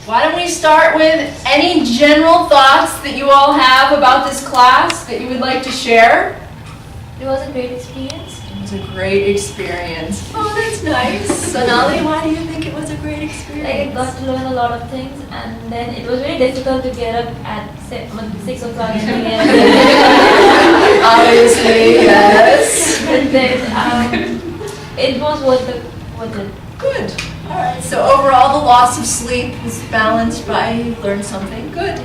Why don't we start with any general thoughts that you all have about this class that you would like to share? It was a great experience. It was a great experience. Oh, that's nice. Sonali, why do you think it was a great experience? Like, I got to learn a lot of things, and then it was very difficult to get up at 6 o'clock in the AM. Obviously, yes. But then it was worth it. Good. All right. So overall, the loss of sleep was balanced by you learned something. Good.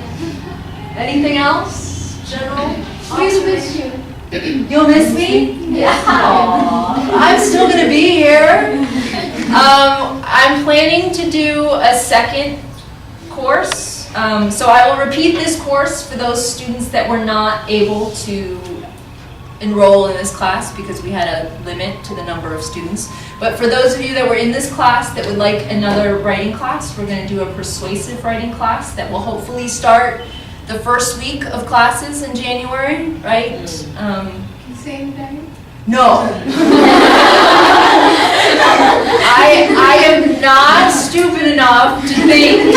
Anything else? General? We'll miss you. You'll miss me? Yeah. Aww. I'm still going to be here. I'm planning to do a second course. So I will repeat this course for those students that were not able to enroll in this class because we had a limit to the number of students. But for those of you that were in this class that would like another writing class, we're going to do a persuasive writing class that will hopefully start the first week of classes in January, right? Same time? No. I am not stupid enough to think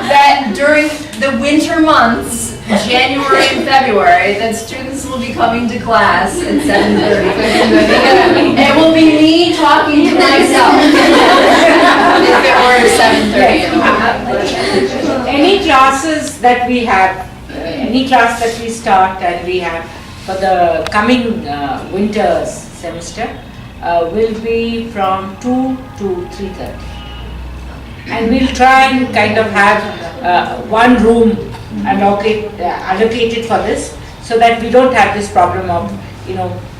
that during the winter months, January and February, that students will be coming to class at 7:30. It will be me talking to myself if it were 7:30. Any classes that we have, any class that we start and we have for the coming winter semester will be from 2 to 3:30. And we'll try and kind of have one room allocated for this so that we don't have this problem of,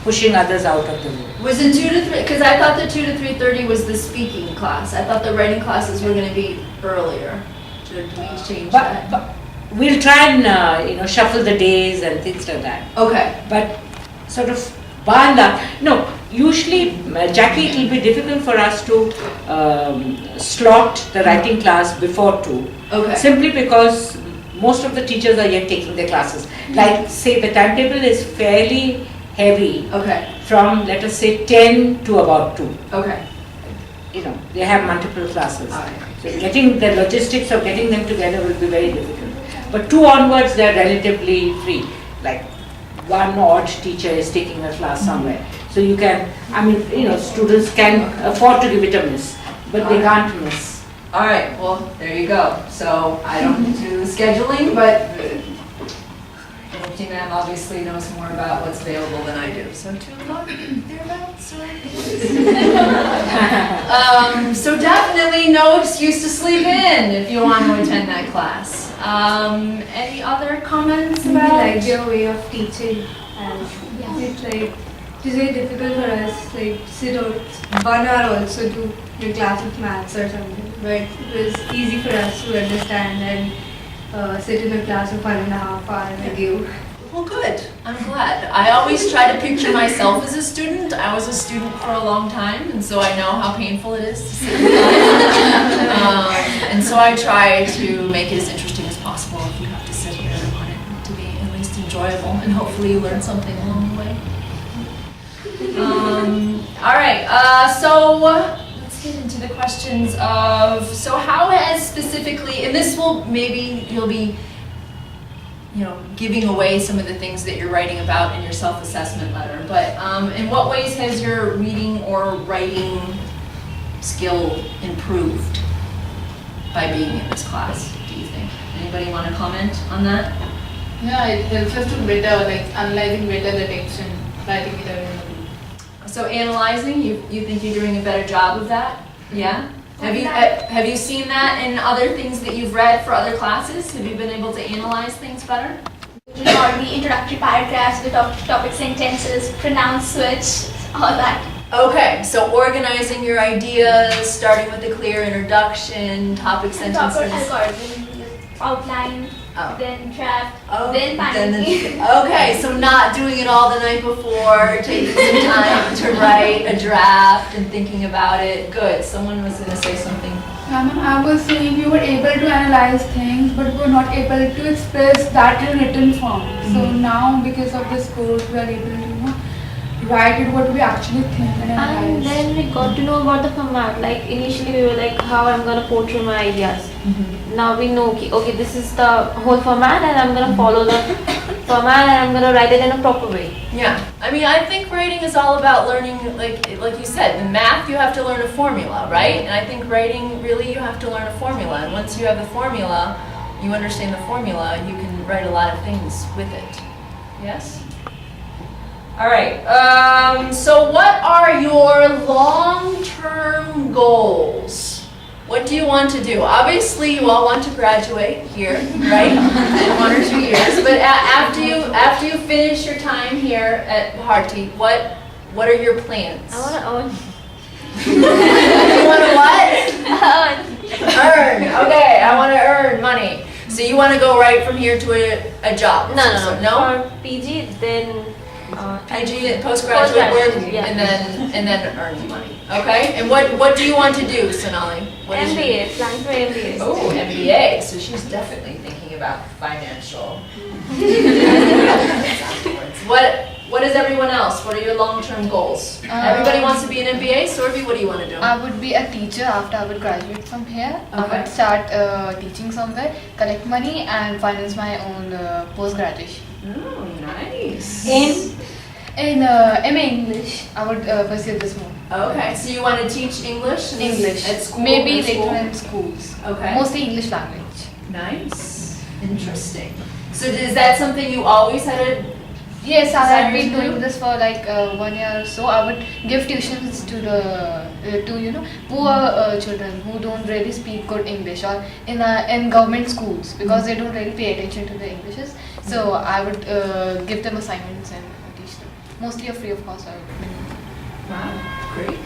pushing others out of the room. Was it 2 to 3? Because I thought the 2 to 3:30 was the speaking class. I thought the writing classes were going to be earlier. Did we change that? But we'll try and shuffle the days and things like that. Okay. But sort of by and large, no, usually, Jackie, it will be difficult for us to slot the writing class before 2. Okay. Simply because most of the teachers are yet taking their classes. Like, say, the timetable is fairly heavy Okay. from, let us say, 10 to about 2. Okay. They have multiple classes. All right. So getting the logistics of getting them together will be very difficult. But 2 onwards, they are relatively free. Like, one odd teacher is taking a class somewhere. So you can, students can afford to give it a miss, but they can't miss. All right. Well, there you go. So I don't do the scheduling, but Ma'am obviously knows more about what's available than I do. So 2 o'clock, thereabouts. So definitely no excuse to sleep in if you want to attend that class. Any other comments about? Like your way of teaching, and it's like it's very difficult for us, like sit out 1 hour also to your class of maths or something. But it was easy for us to understand and sit in a class of 1.5 hours with you. Well, good. I'm glad. I always try to picture myself as a student. I was a student for a long time, and so I know how painful it is to sit in class. And so I try to make it as interesting as possible. If you have to sit here, I want it to be at least enjoyable, and hopefully you learn something along the way. All right. So let's get into the questions of, so how has specifically, and this will, maybe you'll be giving away some of the things that you're writing about in your self-assessment letter, but in what ways has your reading or writing skill improved by being in this class, do you think? Anybody want to comment on that? Yeah, it helps us to better, analyzing better the text and writing it out. So analyzing, you think you're doing a better job of that? Yeah? Have you seen that in other things that you've read for other classes? Have you been able to analyze things better? Or the introductory paragraphs, the topic sentences, pronoun switch, all that. Okay, so organizing your ideas, starting with a clear introduction, topic sentences. Proper algorithm, outline, then draft, then then finally. okay, so not doing it all the night before, taking some time to write a draft and thinking about it. Good. Someone was going to say something. I was saying you were able to analyze things, but were not able to express that in written form. So now, because of this course, we are able to write it what we actually think and And analyze. then we got to know about the format. Like initially we were like how I'm gonna portray my ideas. Now we know okay this is the whole format and I'm gonna follow the format and I'm gonna write it in a proper way. Yeah, I mean, I think writing is all about learning, like you said, in math you have to learn a formula, right? And I think writing, really, you have to learn a formula. And once you have the formula, you understand the formula, you can write a lot of things with it. Yes? All right, so what are your long-term goals? What do you want to do? Obviously, you all want to graduate here, right? In 1 or 2 years. But after you finish your time here at Bharti, what are your plans? I wanna earn. You want to what? Earn. Okay, I want to earn money. So you want to go right from here to a job? No. No? For PG, then PG, postgraduate work, yeah. and then earning money. Okay. And what do you want to do, Sonali? What is your- MBA, planning for MBA. Oh, MBA. So she's definitely thinking about financial. What is everyone else? What are your long-term goals? Everybody wants to be an MBA. Sorbi, what do you want to do? I would be a teacher after I would graduate from here. I Okay. would start teaching somewhere, collect money and finance my own post-graduation. Oh, nice. In MA English, I would pursue this more. Okay, so you want to teach English? At school? Maybe at school? later in schools. Okay. Mostly English language. Nice. Interesting. So is that something you always had a... Yes, I Desire have been to do? doing this for like 1 year or so. I would give tuitions to the poor children who don't really speak good English, or in government schools because they don't really pay attention to the Englishes. So I would give them assignments and teach them. Mostly a free of cost. I would. Wow, great.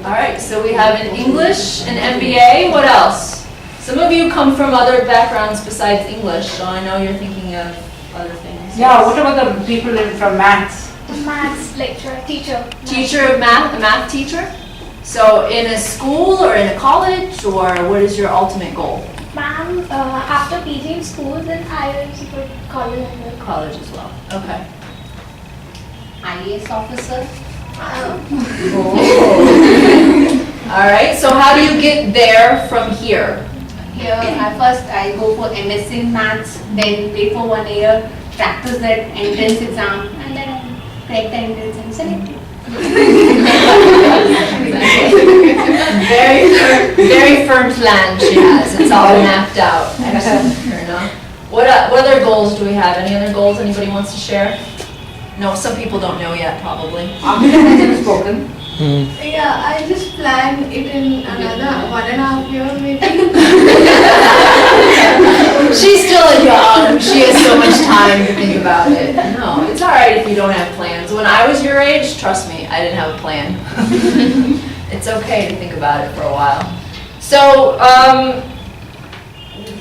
All right, so we have an English, an MBA. What else? Some of you come from other backgrounds besides English, so I know you're thinking of other things. Yeah, what about the people from maths? Maths lecturer, teacher. Teacher of math, a math teacher? So in a school or in a college, or what is your ultimate goal? Ma'am, after PG in school, then I will go to college and work. College as well. Okay. IAS officer. All right, so how do you get there from here? Here, I go for MSc in maths, then wait for 1 year, practice that entrance exam, and then I crack the entrance and select it. Very firm plan she has. It's all mapped out. Excellent. Fair enough. What other goals do we have? Any other goals anybody wants to share? No, some people don't know yet, probably. Amina hasn't spoken. Yeah, I just planned it in another 1.5 years maybe. She's still young. She has so much time to think about it. No, it's all right if you don't have plans. When I was your age, trust me, I didn't have a plan. It's okay to think about it for a while. So,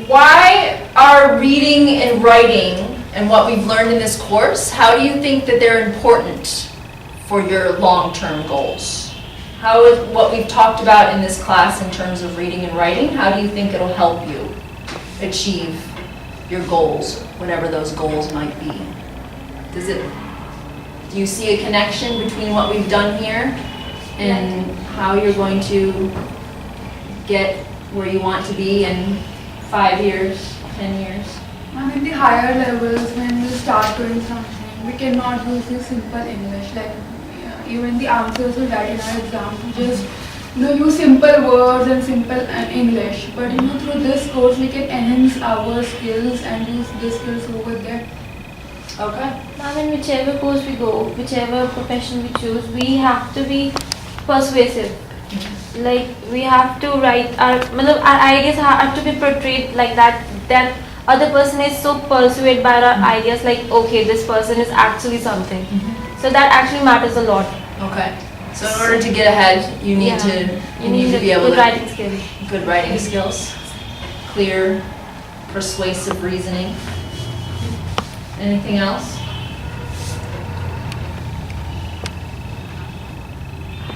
why are reading and writing and what we've learned in this course, how do you think that they're important for your long-term goals? How is what we've talked about in this class in terms of reading and writing, how do you think it'll help you achieve your goals, whatever those goals might be? Do you see a connection between what we've done here and how you're going to get where you want to be in 5 years, 10 years? And in the higher levels, when we start doing something, we cannot use the simple English. Like even the answers we write in our exams, we just use simple words and simple English. But through this course, we can enhance our skills and use these skills over there. Okay. Ma'am, in whichever course we go, whichever profession we choose, we have to be persuasive. Like we have to write our ideas have to be portrayed like that other person is so persuaded by our ideas, like okay, this person is actually something. So that actually matters a lot. Okay. So in order to get ahead, you need to be able good to writing skills. Good writing skills, clear, persuasive reasoning. Anything else?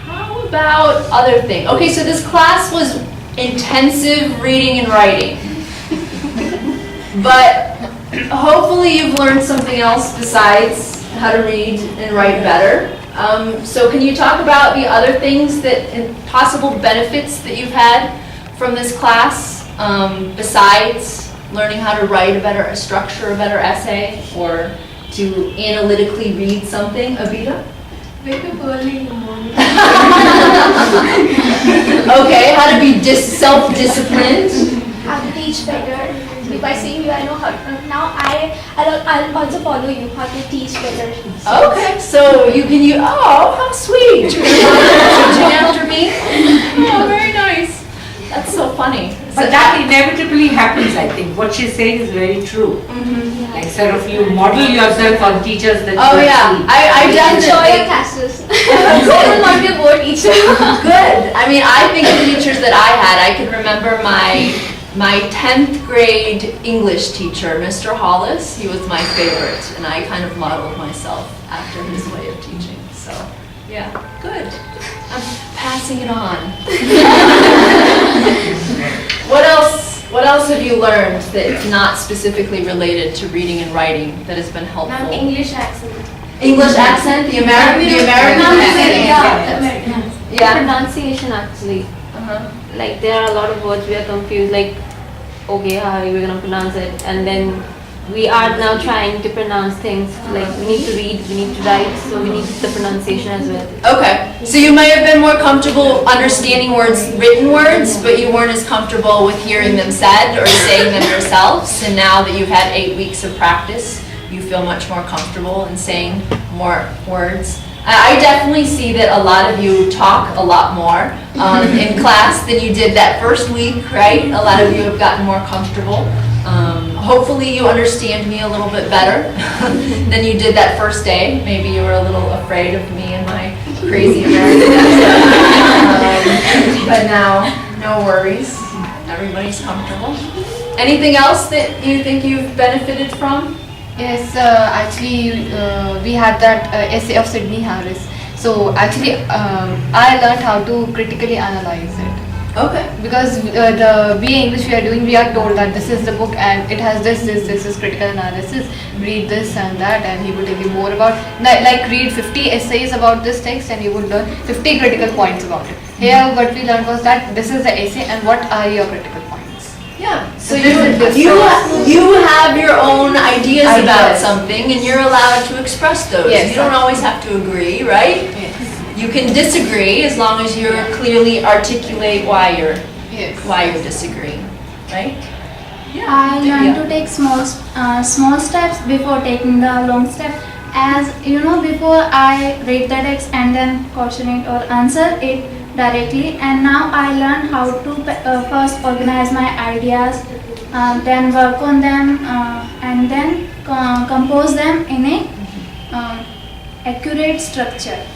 How about other things? Okay, so this class was intensive reading and writing. But hopefully you've learned something else besides how to read and write better. So can you talk about the other things that, possible benefits that you've had from this class, besides learning how to write a structure a better essay, or to analytically read something, Abida? Wake up early in the morning. Okay, how to be self-disciplined. How to teach better. By seeing you, I know how. Now I'll also follow you how to teach better. Okay, so you can use, oh, how sweet. Teaching after me? Oh, very nice. That's so funny. But that inevitably happens, I think. What she's saying is very true. Like sort of you model yourself on teachers that Oh you yeah, see. I Enjoy your definitely. classes. I will not be a board teacher. Good. I mean, I think of the teachers that I had. I can remember my 10th grade English teacher, Mr. Hollis. He was my favorite, and I kind of modeled myself after his way of teaching. So, yeah, good. I'm passing it on. What else have you learned that's not specifically related to reading and writing that has been helpful? English accent. English accent, the American accent. Yeah, American. Yeah. Pronunciation actually. Uh-huh. Like there are a lot of words we are confused. Like, okay, how are we gonna pronounce it? And then we are now trying to pronounce things. Like we need to read, we need to write, so we need the pronunciation as well. Okay, so you might have been more comfortable understanding words, written words, but you weren't as comfortable with hearing them said or saying them yourselves. And now that you've had 8 weeks of practice, you feel much more comfortable in saying more words. I definitely see that a lot of you talk a lot more in class than you did that first week, right? A lot of you have gotten more comfortable. Hopefully you understand me a little bit better than you did that first day. Maybe you were a little afraid of me and my crazy American accent. But now, no worries. Everybody's comfortable. Anything else that you think you've benefited from? Yes, actually, we had that essay of Sydney Harris. So actually, I learned how to critically analyze it. Okay. Because the BA English we are doing, we are told that this is the book and it has this is critical analysis. Read this and that, and he would tell you more about, like read 50 essays about this text and you would learn 50 critical points about it. Here, what we learned was that this is the essay and what are your critical points. Yeah, so this is the you have your own ideas about Ideas. something and you're allowed to express those. Yes, You don't always have to agree, right? Yes. You can disagree as long as you clearly articulate why you're disagreeing, right? I learned to take small steps before taking the long step. As you know, before I read the text and then question it or answer it directly, and now I learn how to first organize my ideas, then work on them, and then compose them in a accurate structure.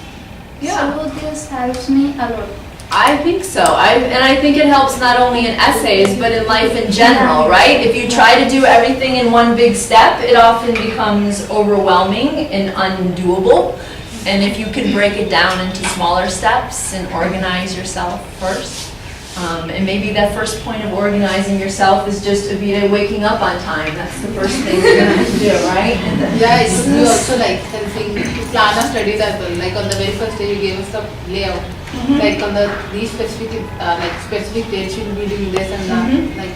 Yeah. So this helps me a lot. I think so. I think it helps not only in essays, but in life in general, right? If you try to do everything in one big step, it often becomes overwhelming and undoable. And if you can break it down into smaller steps and organize yourself first, and maybe that first point of organizing yourself is just waking up on time. That's the first thing you're going to do, right? And then Yeah, it would be also like helping to plan our studies as well. Like on the very first day you gave us the layout. Like on these specific dates you will be doing this and that. Like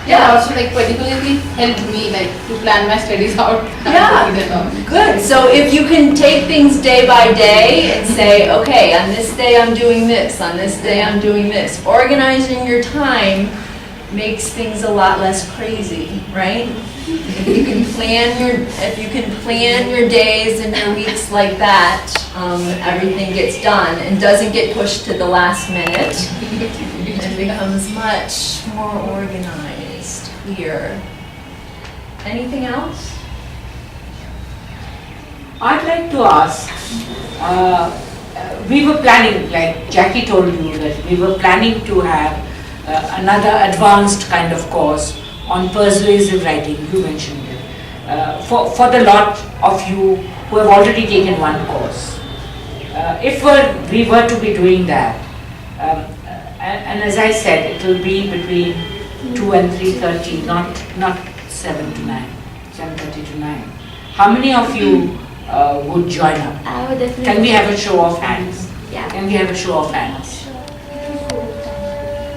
Yeah. also like particularly helped me like to plan my studies out. Yeah. And to read it out. Good. So if you can take things day by day and say, okay, on this day I'm doing this, on this day I'm doing this. Organizing your time makes things a lot less crazy, right? If you can plan your days and your weeks like that, everything gets done and doesn't get pushed to the last minute. It becomes much more organized here. Anything else? I'd like to ask, we were planning, like Jackie told you, that we were planning to have another advanced kind of course on persuasive writing, you mentioned it, for the lot of you who have already taken one course. If we were to be doing that, and as I said, it will be between 2 and 3:30, not 7 to 9, 7:30 to 9. How many of you would join up? I would definitely. Can we have a show of hands? Yeah. Can we have a show of hands?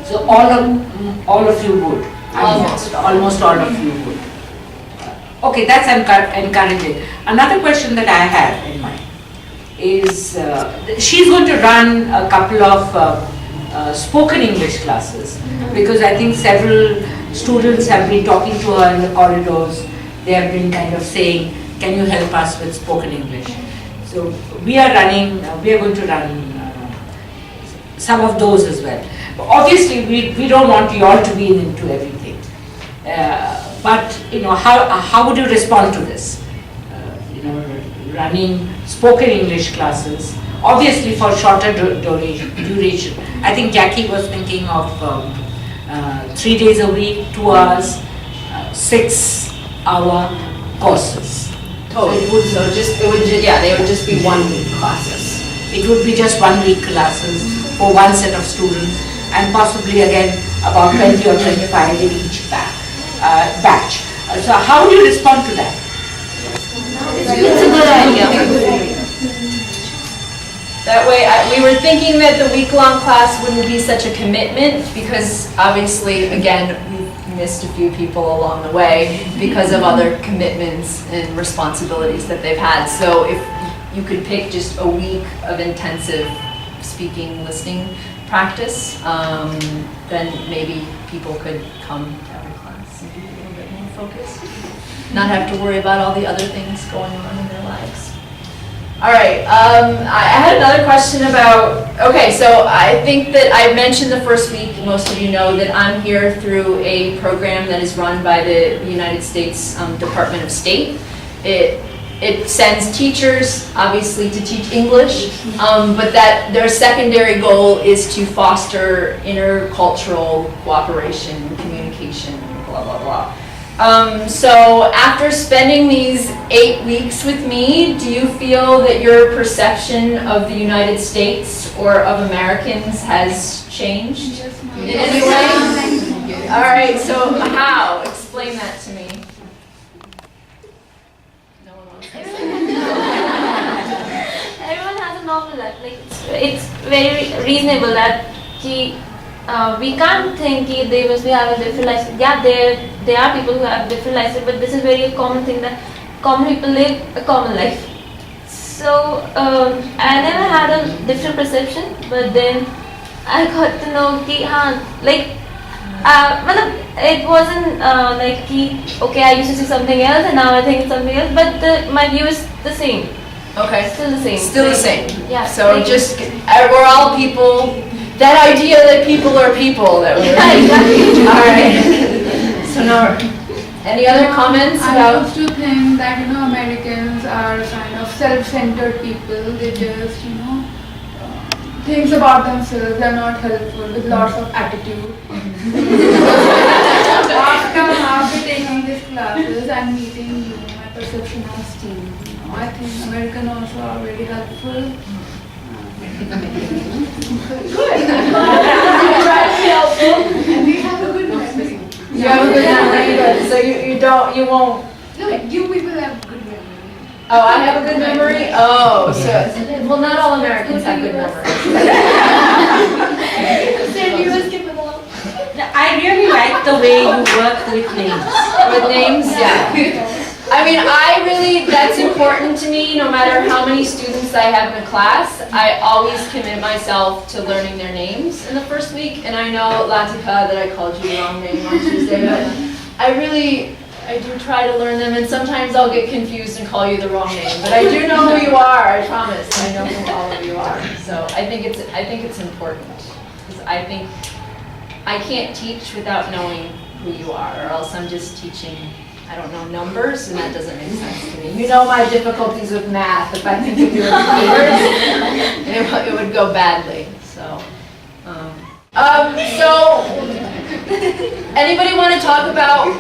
So all of you would. Almost all of you would. Okay, that's encouraging. Another question that I have in mind is she's going to run a couple of spoken English classes, because I think several students have been talking to her in the corridors. They have been kind of saying, can you help us with spoken English? So we are going to run some of those as well. Obviously, we don't want you all to be into everything. But how would you respond to this? Running spoken English classes, obviously for shorter duration. I think Jackie was thinking of 3 days a week, 2 hours, 6-hour courses. Totally. They would just be 1 week classes. It would be just 1 week classes for one set of students, and possibly again about 20 or 25 in each batch. So how would you respond to that? It's a good idea. That way, we were thinking that the week-long class wouldn't be such a commitment, because obviously, again, we've missed a few people along the way because of other commitments and responsibilities that they've had. So if you could pick just a week of intensive speaking, listening practice, then maybe people could come to every class and be a little bit more focused. Not have to worry about all the other things going on in their lives. All right, I had another question about, okay, so I think that I mentioned the first week, most of you know that I'm here through a program that is run by the United States Department of State. It sends teachers, obviously, to teach English, but that their secondary goal is to foster intercultural cooperation, communication, blah, blah, blah. So after spending these 8 weeks with me, do you feel that your perception of the United States or of Americans has changed in any way? All right, so how? Explain that to me. Everyone has a normal life. Like it's very reasonable that we can't think they must be having different lives. Yeah, there are people who have different lives, but this is very common thing that common people live a common life. So I never had a different perception, but then I got to know it wasn't okay, I used to see something else and now I think it's something else, but my view is the same. Okay. Still the same. Still the same. Yeah. So just we're all people. That idea that people are people that we're Exactly. all right. So now, any other comments I about? used to think that Americans are kind of self-centered people. They just thinks about themselves. They're not helpful with lots of attitude. After taking these classes and meeting you, my perception has changed. I think Americans also are very helpful. Good. And we have a good memory. You have a good memory, so you won't. No, you people have good memory. Oh, I have a good memory. Oh, so well, not all Americans have good memories. I really like the way you work with names. With names, yeah. I mean, that's important to me. No matter how many students I have in a class, I always commit myself to learning their names in the first week. And I know, Latika, that I called you the wrong name on Tuesday, but I do try to learn them, and sometimes I'll get confused and call you the wrong name. But I do know who you are, I promise. I know who all of you are. So I think it's important. Because I think I can't teach without knowing who you are, or else I'm just teaching, I don't know, numbers, and that doesn't make sense to me. You know my difficulties with math. If I think of you as numbers, it would go badly. So, anybody want to talk about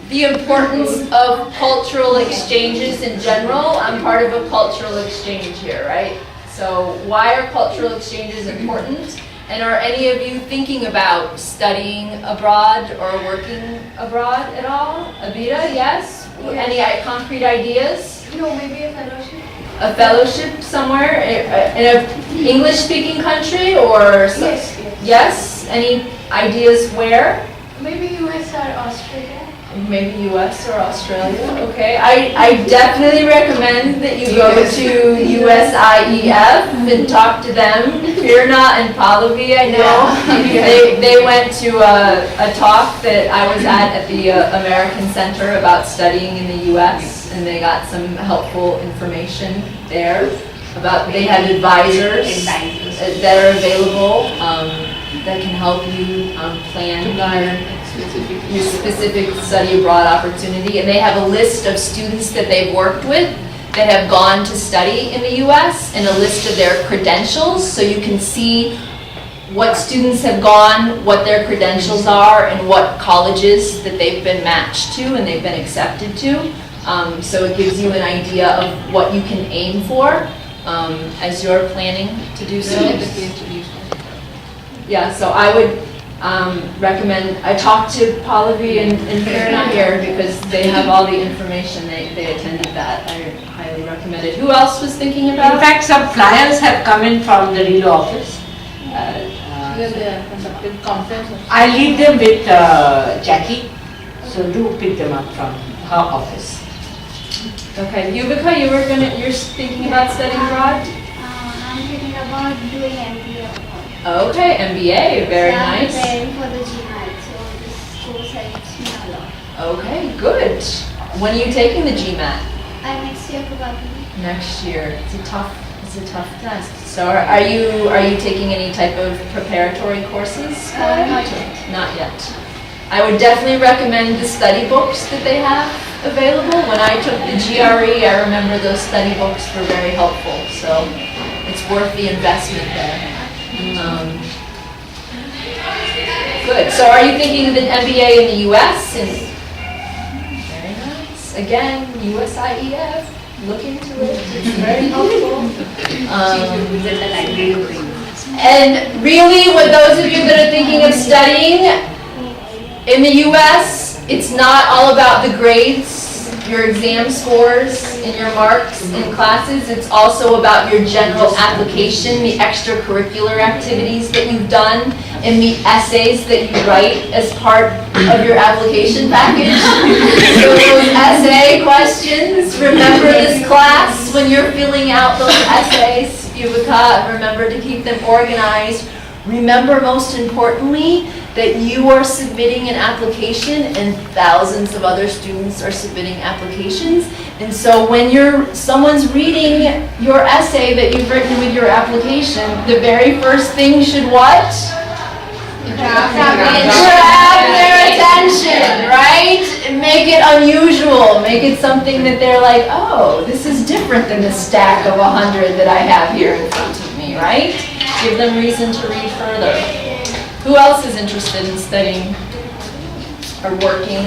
the importance of cultural exchanges in general? I'm part of a cultural exchange here, right? So why are cultural exchanges important? And are any of you thinking about studying abroad or working abroad at all? Abida, yes? Any concrete ideas? No, maybe a fellowship. A fellowship somewhere in a English-speaking country or? Yes. Yes? Any ideas where? Maybe US or Australia. Maybe US or Australia, okay. I definitely recommend that you go to USIEF and talk to them. Pirna and Pallavi, I know. They went to a talk that I was at the American Center about studying in the US, and they got some helpful information there about, they have advisors that are available that can help you plan your specific study abroad opportunity, and they have a list of students that they've worked with that have gone to study in the US and a list of their credentials, so you can see what students have gone, what their credentials are, and what colleges that they've been matched to and they've been accepted to. So it gives you an idea of what you can aim for as you're planning to do so. Yeah, so I would recommend, I talked to Pallavi and Pirna here because they have all the information, they attended that. I highly recommend it. Who else was thinking about? In fact, some flyers have come in from the RELO office. I leave them with Jackie, so do pick them up from her office. Okay, Yuvika, you're thinking about studying abroad? I'm thinking about doing MBA abroad. Okay, MBA, very nice. I'm preparing for the GMAT, so this course helps me a lot. Okay, good. When are you taking the GMAT? Next year probably. Next year. It's a tough test. So are you taking any type of preparatory courses? Not yet. Not yet. I would definitely recommend the study books that they have available. When I took the GRE, I remember those study books were very helpful, so it's worth the investment there. Good. So are you thinking of an MBA in the US? Very nice. Again, USIEF. Look into it. It's very helpful. And really, with those of you that are thinking of studying, in the US, it's not all about the grades, your exam scores, and your marks in classes. It's also about your general application, the extracurricular activities that you've done, and the essays that you write as part of your application package. So those essay questions, remember this class when you're filling out those essays, Yuvika, remember to keep them organized. Remember, most importantly, that you are submitting an application and thousands of other students are submitting applications. And so when someone's reading your essay that you've written with your application, the very first thing should what? Grab their attention, right? Make it unusual. Make it something that they're like, oh, this is different than the stack of 100 that I have here in front of me, right? Give them reason to read further. Who else is interested in studying or working?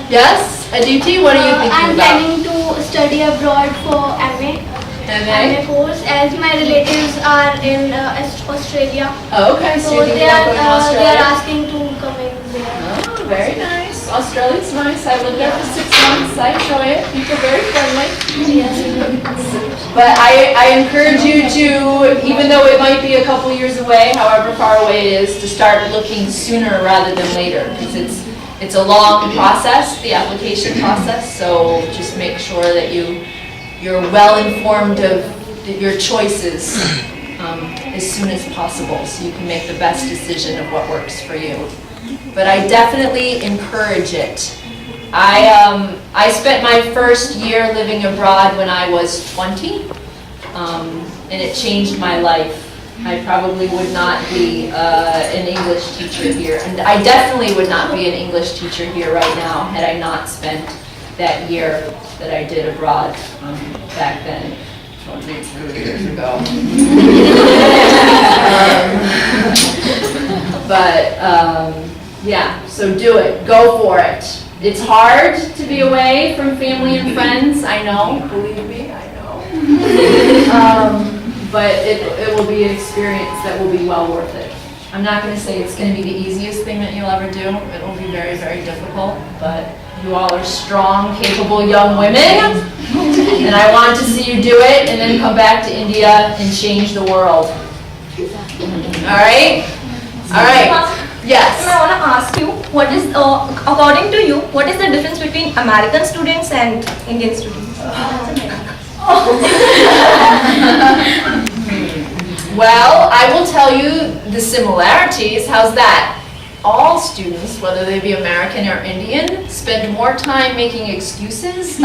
Yes? Aditi, what are you thinking I'm about? planning to study abroad for MA MA? course, as my relatives are in Australia. Oh, okay, so So you're thinking about going to they Australia? are asking to come in there. Oh, very nice. Australia's nice. I lived there for 6 months. I enjoy it. People are very friendly. But I encourage you to, even though it might be a couple years away, however far away it is, to start looking sooner rather than later, because it's a long process, the application process. So just make sure that you're well informed of your choices as soon as possible, so you can make the best decision of what works for you. But I definitely encourage it. I spent my first year living abroad when I was 20, and it changed my life. I probably would not be an English teacher here, and I definitely would not be an English teacher here right now had I not spent that year that I did abroad back then, 22 years ago. Yeah, so do it. Go for it. It's hard to be away from family and friends. I know. Believe me, I know. But it will be an experience that will be well worth it. I'm not going to say it's going to be the easiest thing that you'll ever do. It will be very, very difficult, but You all are strong, capable young women, and I want to see you do it and then come back to India and change the world. All right? All right. Yes. I want to ask you, what is, according to you, what is the difference between American students and Indian students? Well, I will tell you the similarities. How's that? All students, whether they be American or Indian, spend more time making excuses.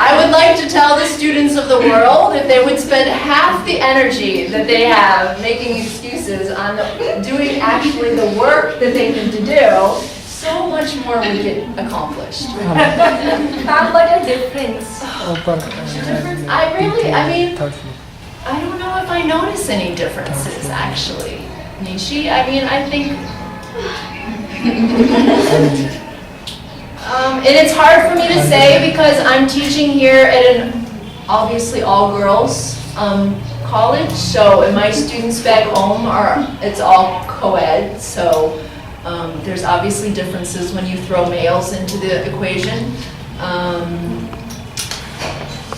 I would like to tell the students of the world if they would spend half the energy that they have making excuses on doing actually the work that they need to do, so much more we get accomplished. Ma'am, what a difference. I don't know if I notice any differences, actually. Nishi, I think... and it's hard for me to say because I'm teaching here at an obviously all-girls college, so and my students back home it's all co-ed, so there's obviously differences when you throw males into the equation.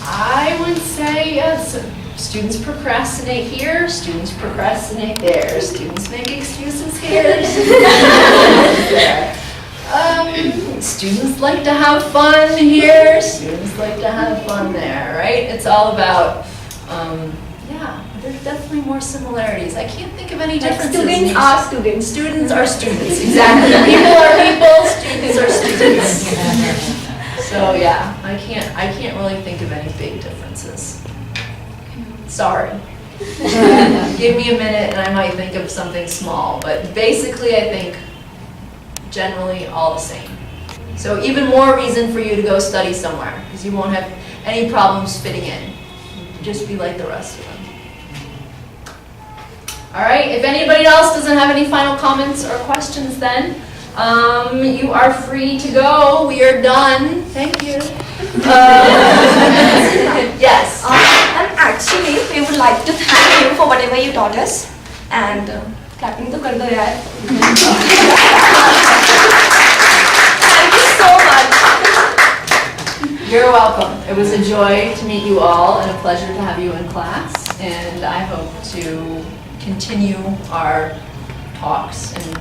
I would say yes. Students procrastinate here, students procrastinate there, students make excuses here. Students like to have fun here, students like to have fun there, right? It's all about, yeah, there's definitely more similarities. I can't think of any differences. Students are students. Students are students, exactly. People are people, students are students. So yeah, I can't really think of any big differences. Sorry. Give me a minute and I might think of something small, but basically I think generally all the same. So even more reason for you to go study somewhere, because you won't have any problems fitting in. Just be like the rest of them. All right, if anybody else doesn't have any final comments or questions then, you are free to go. We are done. Thank you. Yes. And actually, we would like to thank you for whatever you taught us. And clapping to kar do yaar. Thank you so much. You're welcome. It was a joy to meet you all and a pleasure to have you in class. And I hope to continue our talks and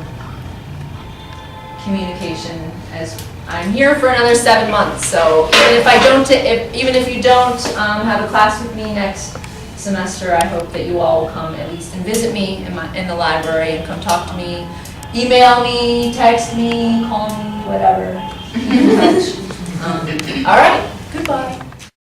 communication as I'm here for another 7 months. So even if you don't have a class with me next semester, I hope that you all will come at least and visit me in the library and come talk to me, email me, text me, call me, whatever. All right. Goodbye.